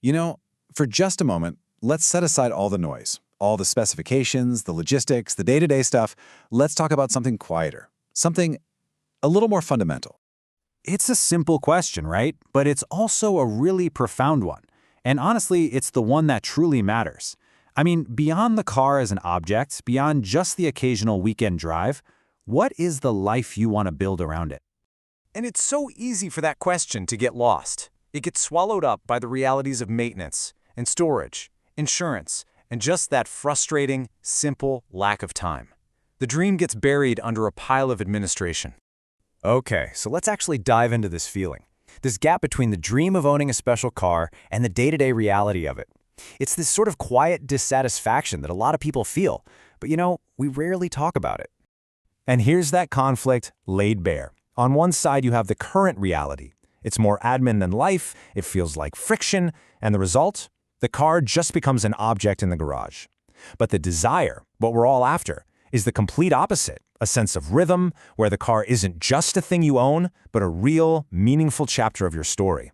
You know, for just a moment, let's set aside all the noise, all the specifications, the logistics, the day-to-day stuff. Let's talk about something quieter, something a little more fundamental. It's a simple question, right? But it's also a really profound one. And honestly, it's the one that truly matters. I mean, beyond the car as an object, beyond just the occasional weekend drive, what is the life you want to build around it? And it's so easy for that question to get lost. It gets swallowed up by the realities of maintenance and storage, insurance, and just that frustrating, simple lack of time. The dream gets buried under a pile of administration. Okay, so let's actually dive into this feeling. This gap between the dream of owning a special car and the day-to-day reality of it. It's this sort of quiet dissatisfaction that a lot of people feel, but we rarely talk about it. And here's that conflict laid bare. On one side, you have the current reality. It's more admin than life, it feels like friction, and the result? The car just becomes an object in the garage. But the desire, what we're all after, is the complete opposite, a sense of rhythm, where the car isn't just a thing you own, but a real, meaningful chapter of your story.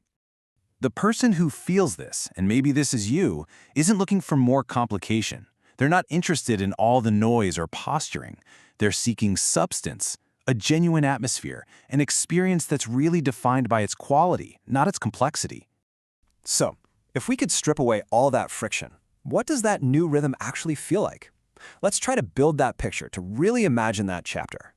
The person who feels this, and maybe this is you, isn't looking for more complication. They're not interested in all the noise or posturing. They're seeking substance, a genuine atmosphere, an experience that's really defined by its quality, not its complexity. So, if we could strip away all that friction, what does that new rhythm actually feel like? Let's try to build that picture to really imagine that chapter.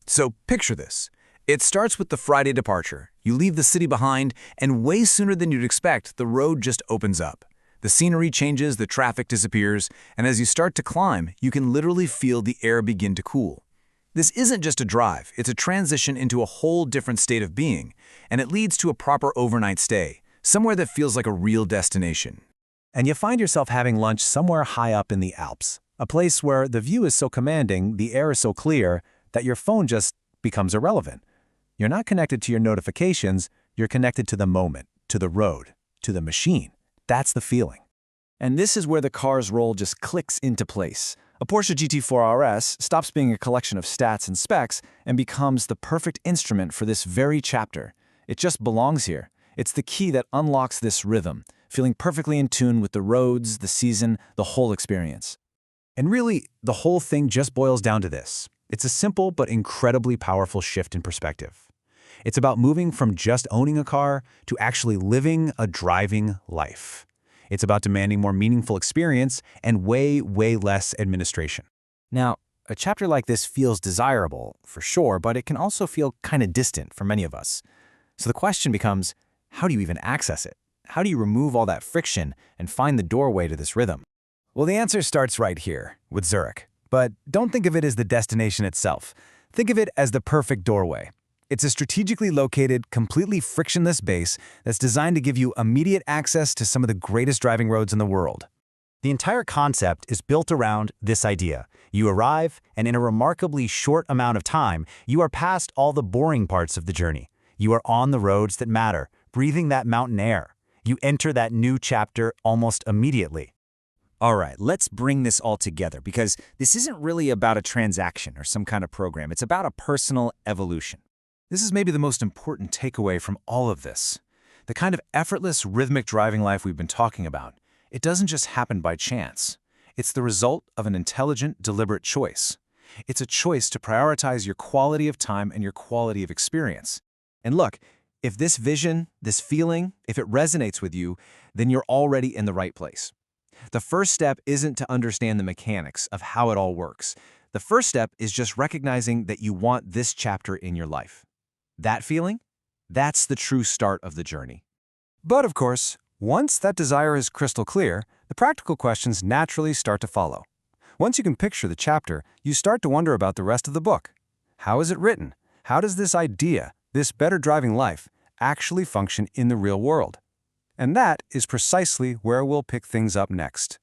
So, picture this. It starts with the Friday departure. You leave the city behind, and way sooner than you'd expect, the road just opens up. The scenery changes, the traffic disappears, and as you start to climb, you can literally feel the air begin to cool. This isn't just a drive, it's a transition into a whole different state of being, and it leads to a proper overnight stay, somewhere that feels like a real destination. And you find yourself having lunch somewhere high up in the Alps, a place where the view is so commanding, the air is so clear, that your phone just becomes irrelevant. You're not connected to your notifications, you're connected to the moment, to the road, to the machine. That's the feeling. And this is where the car's role just clicks into place. A Porsche GT4 RS stops being a collection of stats and specs and becomes the perfect instrument for this very chapter. It just belongs here. It's the key that unlocks this rhythm, feeling perfectly in tune with the roads, the season, the whole experience. And really, the whole thing just boils down to this. It's a simple but incredibly powerful shift in perspective. It's about moving from just owning a car to actually living a driving life. It's about demanding more meaningful experience and way less administration. Now, a chapter like this feels desirable, for sure, but it can also feel kind of distant for many of us. So the question becomes, how do you even access it? How do you remove all that friction and find the doorway to this rhythm? Well, the answer starts right here, with Zurich. But don't think of it as the destination itself. Think of it as the perfect doorway. It's a strategically located, completely frictionless base that's designed to give you immediate access to some of the greatest driving roads in the world. The entire concept is built around this idea. You arrive, and in a remarkably short amount of time, you are past all the boring parts of the journey. You are on the roads that matter, breathing that mountain air. You enter that new chapter almost immediately. All right, let's bring this all together, because this isn't really about a transaction or some kind of program. It's about a personal evolution. This is maybe the most important takeaway from all of this. The kind of effortless, rhythmic driving life we've been talking about, it doesn't just happen by chance. It's the result of an intelligent, deliberate choice. It's a choice to prioritize your quality of time and your quality of experience. And look, if this vision, this feeling, if it resonates with you, then you're already in the right place. The first step isn't to understand the mechanics of how it all works. The first step is just recognizing that you want this chapter in your life. That feeling? That's the true start of the journey. But of course, once that desire is crystal clear, the practical questions naturally start to follow. Once you can picture the chapter, you start to wonder about the rest of the book. How is it written? How does this idea, this better driving life, actually function in the real world? And that is precisely where we'll pick things up next.